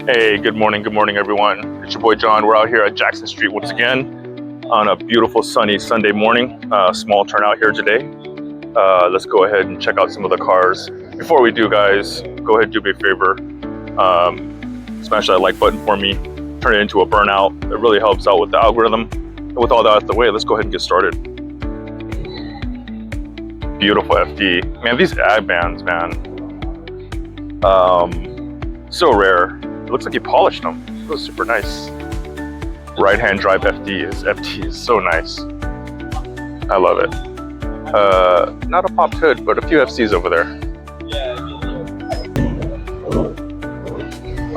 Hey, good morning everyone. It's your boy John. We're out here at Jackson Street once again on a beautiful sunny Sunday morning. Small turnout here today. Let's go ahead and check out some of the cars. Before we do, guys, go ahead and do me a favor. Smash that like button for me. Turn it into a burnout. It really helps out with the algorithm. And with all that out of the way, let's go ahead and get started. Beautiful FD. Man, these ad bands, man. So rare. It looks like he polished them. It was super nice. Right-hand drive FD is so nice. I love it. Not a popped hood, but a few FCs over there.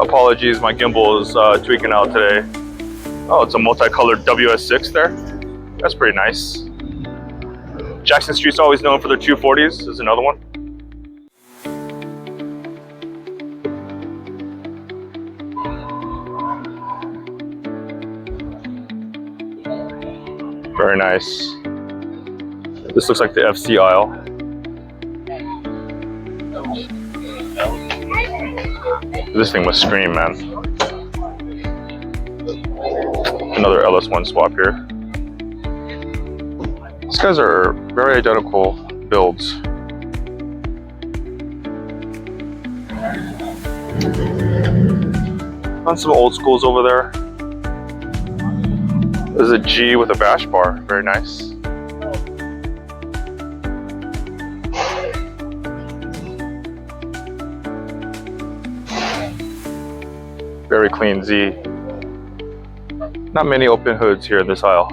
Apologies, my gimbal is tweaking out today. Oh, it's a multicolored WS6 there. That's pretty nice. Jackson Street's always known for their 240s. This is another one. Very nice. This looks like the FC aisle. This thing must scream, man. Another LS1 swap here. These guys are very identical builds. On some old schools over there. There's a G with a bash bar. Very nice. Very clean Z. Not many open hoods here in this aisle.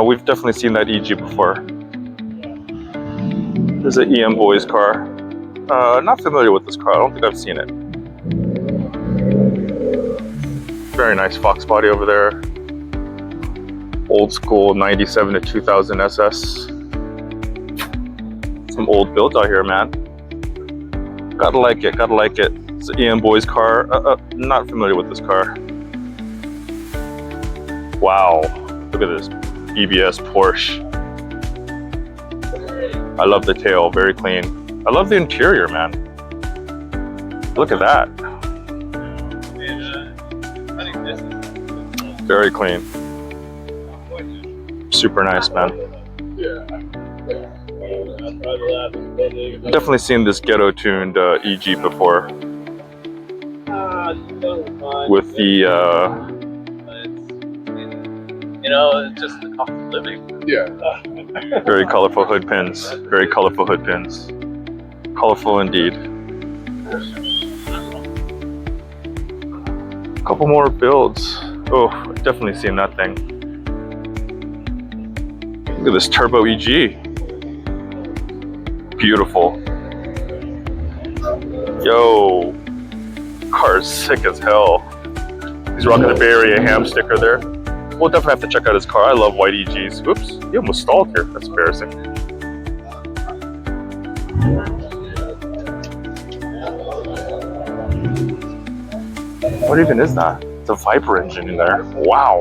We've definitely seen that EG before. There's an EM Boys car. Not familiar with this car. I don't think I've seen it. Very nice Fox body over there. Old school 97 to 2000 SS. Some old builds out here, man. Gotta like it, gotta like it. It's an EM Boys car. Not familiar with this car. Wow, look at this EBS Porsche. I love the tail, very clean. I love the interior, man. Look at that. Very clean. Super nice, man. Definitely seen this ghetto tuned EG before. With the it's just the cost of living. Yeah. Very colorful hood pins. Very colorful hood pins. Colorful indeed. A couple more builds. Oh, I've definitely seen that thing. Look at this turbo EG. Beautiful. Yo, car is sick as hell. He's rocking the Bay Area ham sticker there. We'll definitely have to check out his car. I love white EGs. Oops, he almost stalled here. That's embarrassing. What even is that? It's a Viper engine in there. Wow.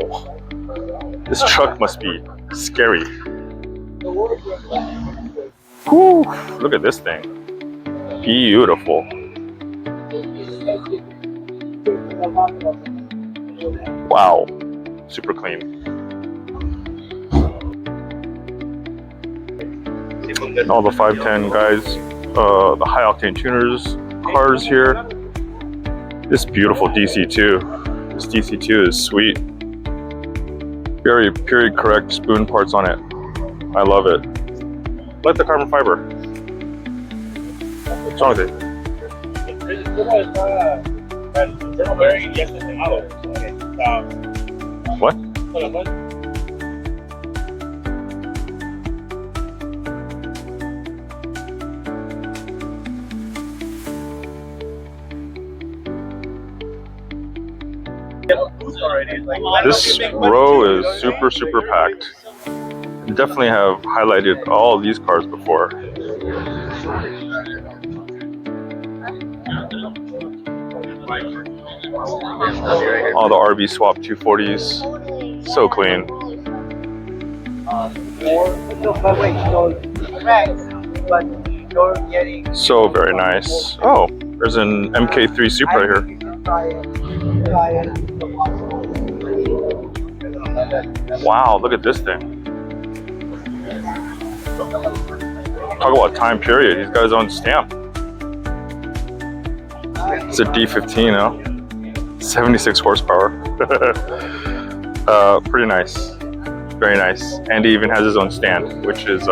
This truck must be scary. Whew, look at this thing. Beautiful. Wow. Super clean. All the 510 guys, the high octane tuners cars here. This beautiful DC2. This DC2 is sweet. Very period correct spoon parts on it. I love it. I like the carbon fiber. What's wrong with it? What? This row is super packed. Definitely have highlighted all these cars before. All the RB swap 240s, so clean. So very nice. Oh, there's an MK3 Supra here. Wow, look at this thing. Talk about time period. He's got his own stamp. It's a D15 now. 76 horsepower. Pretty nice. Very nice. And he even has his own stand, which is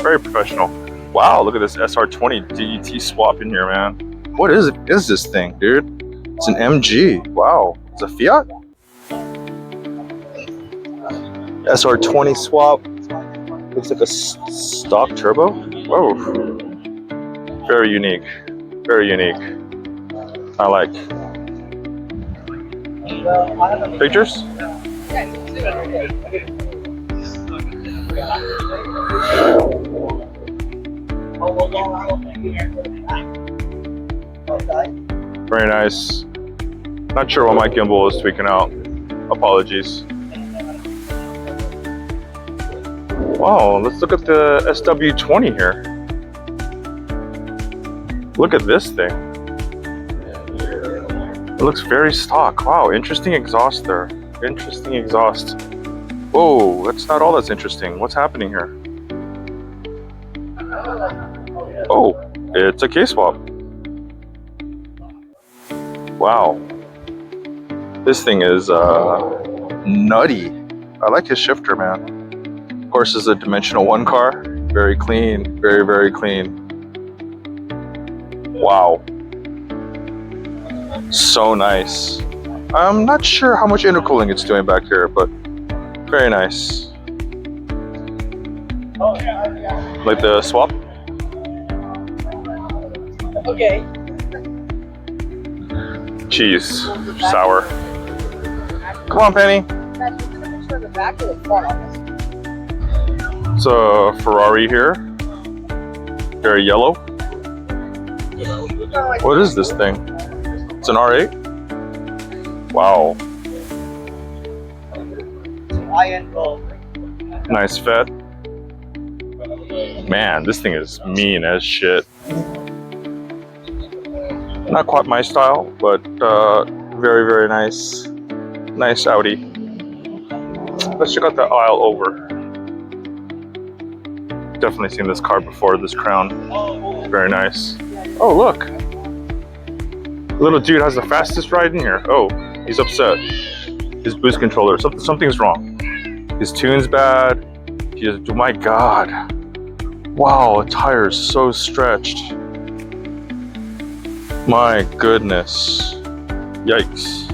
very professional. Wow, look at this SR20 DET swap in here, man. What is this thing, dude? It's an MG. Wow. It's a Fiat? SR20 swap. Looks like a stock turbo. Whoa. Very unique. Very unique. I like. Pictures? Very nice. Not sure why my gimbal is tweaking out. Apologies. Wow, let's look at the SW20 here. Look at this thing. It looks very stock. Wow, interesting exhaust there. Interesting exhaust. Whoa, that's not all that's interesting. What's happening here? Oh, it's a K-swap. Wow. This thing is nutty. I like his shifter, man. Of course, it's a Dimensional 1 car. Very clean. Very, very clean. Wow. So nice. I'm not sure how much intercooling it's doing back here, but very nice. Like the swap? Okay. Cheese. Sour. Come on, Penny. It's a Ferrari here. Very yellow. What is this thing? It's an R8? Wow. Nice fat. Man, this thing is mean as shit. Not quite my style, but very, very nice. Nice Audi. Let's check out the aisle over. Definitely seen this car before, this Crown. Very nice. Oh, look. Little dude has the fastest ride in here. Oh, he's upset. His boost controller, something's wrong. His tune's bad. Oh my God. Wow, the tire's so stretched. My goodness. Yikes.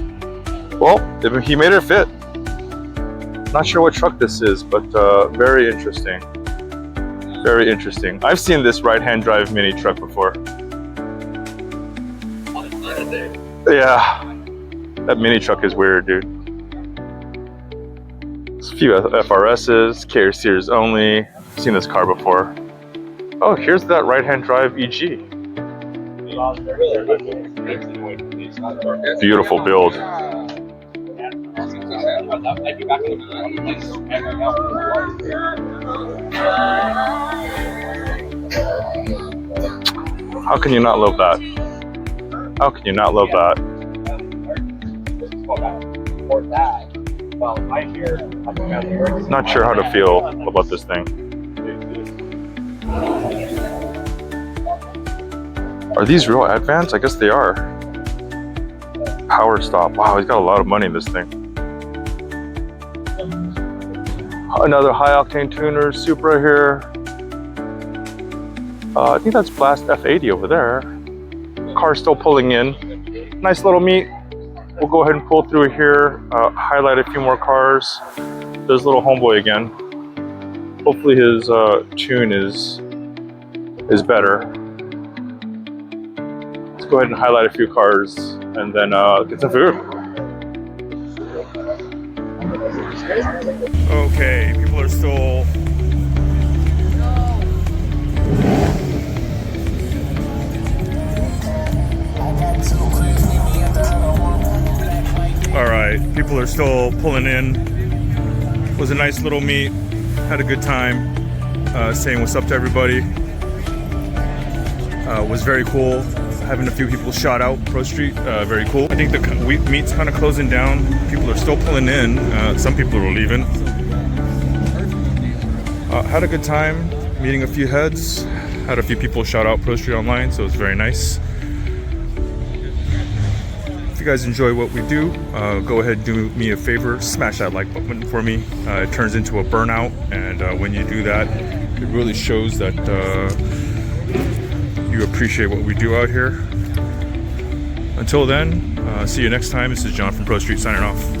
Well, he made it fit. Not sure what truck this is, but very interesting. Very interesting. I've seen this right-hand drive mini truck before. Yeah, that mini truck is weird, dude. There's a few FRSs, K Series only. I've seen this car before. Oh, here's that right-hand drive EG. Beautiful build. How can you not love that? How can you not love that? Not sure how to feel about this thing. Are these real Advance? I guess they are. Power stop. Wow, he's got a lot of money in this thing. Another high octane tuner, Supra here. I think that's Blast F80 over there. Car's still pulling in. Nice little meet. We'll go ahead and pull through here, highlight a few more cars. There's little homeboy again. Hopefully his tune is better. Let's go ahead and highlight a few cars and then get some food. Okay, people are still Alright, people are still pulling in. It was a nice little meet. Had a good time saying what's up to everybody. Was very cool. Having a few people shout out Pro Street, very cool. I think the meet's kind of closing down. People are still pulling in. Some people are leaving. Had a good time meeting a few heads. Had a few people shout out Pro Street online, so it was very nice. If you guys enjoy what we do, go ahead and do me a favor, smash that like button for me. It turns into a burnout, and when you do that, it really shows that you appreciate what we do out here. Until then, see you next time. This is John from Pro Street signing off.